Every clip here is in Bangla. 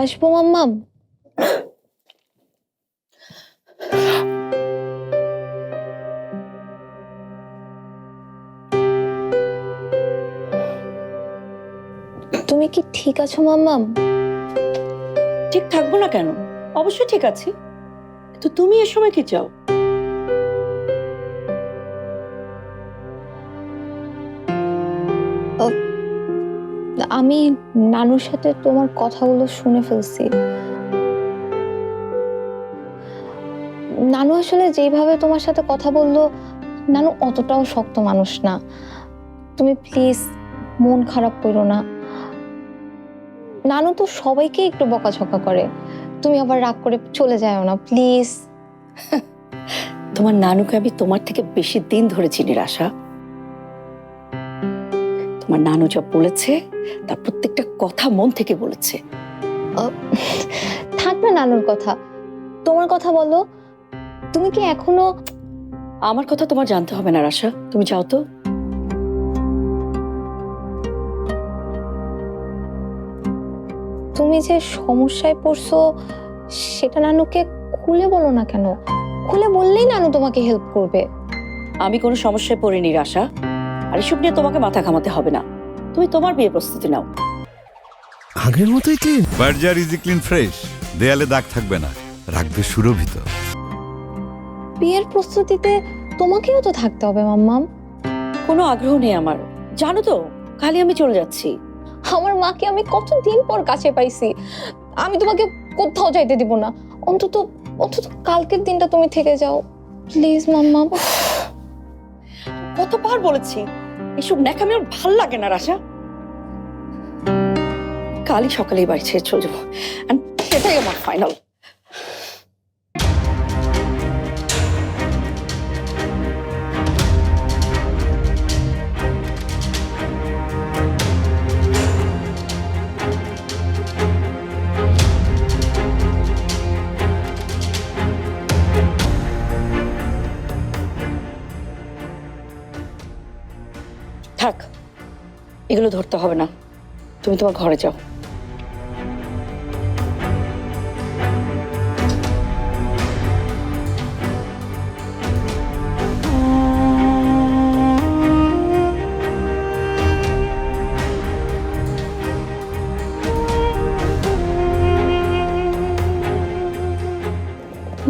আসবো মাম্মাম? তুমি কি ঠিক আছো মাম্মাম? ঠিক থাকবো না কেন? অবশ্যই ঠিক আছি। তো তুমি এ সময় কি চাও? আমি নানুর সাথে তোমার কথাগুলো শুনে ফেলছি। নানু আসলে যেভাবে তোমার সাথে কথা বললো, নানু অতটাও শক্ত মানুষ না। তুমি প্লিজ মন খারাপ করো না। নানু তো সবাইকে একটু বকাঝকা করে, তুমি আবার রাগ করে চলে যাও না প্লিজ। তোমার নানুকে আমি তোমার থেকে বেশি দিন ধরে চিনি রাশা। তোমার নানু যা বলেছে তার প্রত্যেকটা কথা মন থেকে বলেছে। থাক না নানুর কথা, তোমার কথা বলো। তুমি কি এখনো? আমার কথা তোমার জানতে হবে না রাশা, তুমি যাও তো। তুমি যে সমস্যায় পড়ছো সেটা নানুকে খুলে বলো না কেন? খুলে বললেই নানু তোমাকে হেল্প করবে। আমি কোনো সমস্যায় পড়িনি রাশা, আর এসব নিয়ে তোমাকে মাথা ঘামাতে হবে না। তুমি তোমার বিয়ে প্রস্তুতি নাও। আগের মতোই clean. Berger easy clean fresh, দেয়ালে দাগ থাকবে না, রাখবে সুরভিত। বিয়ের প্রস্তুতিতে তোমাকেও তো থাকতে হবে মাম্মাম। কোনো আগ্রহ নেই আমার, জানো তো। কালই আমি চলে যাচ্ছি। আমার মাকে আমি কতদিন পর কাছে পাইছি, আমি তোমাকে কোথাও যাইতে দিব না। অন্তত অন্তত কালকের দিনটা তুমি থেকে যাও প্লিজ মাম্মাম। কতবার বলেছি এসব ন্যাকামি আমার ভাল লাগে না রাশা। কালই সকালেই বাড়ি ছেড়ে চলে যাবো, সেটাই আমার ফাইনাল। থাক, এগুলো ধরতে হবে না, তুমি তোমার ঘরে যাও।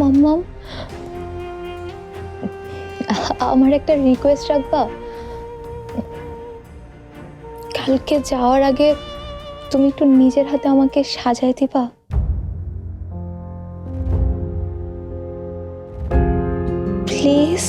মাম্মাম, আমার একটা রিকোয়েস্ট রাখবা? কালকে যাওয়ার আগে তুমি একটু নিজের হাতে আমাকে সাজায় দিবা প্লিজ।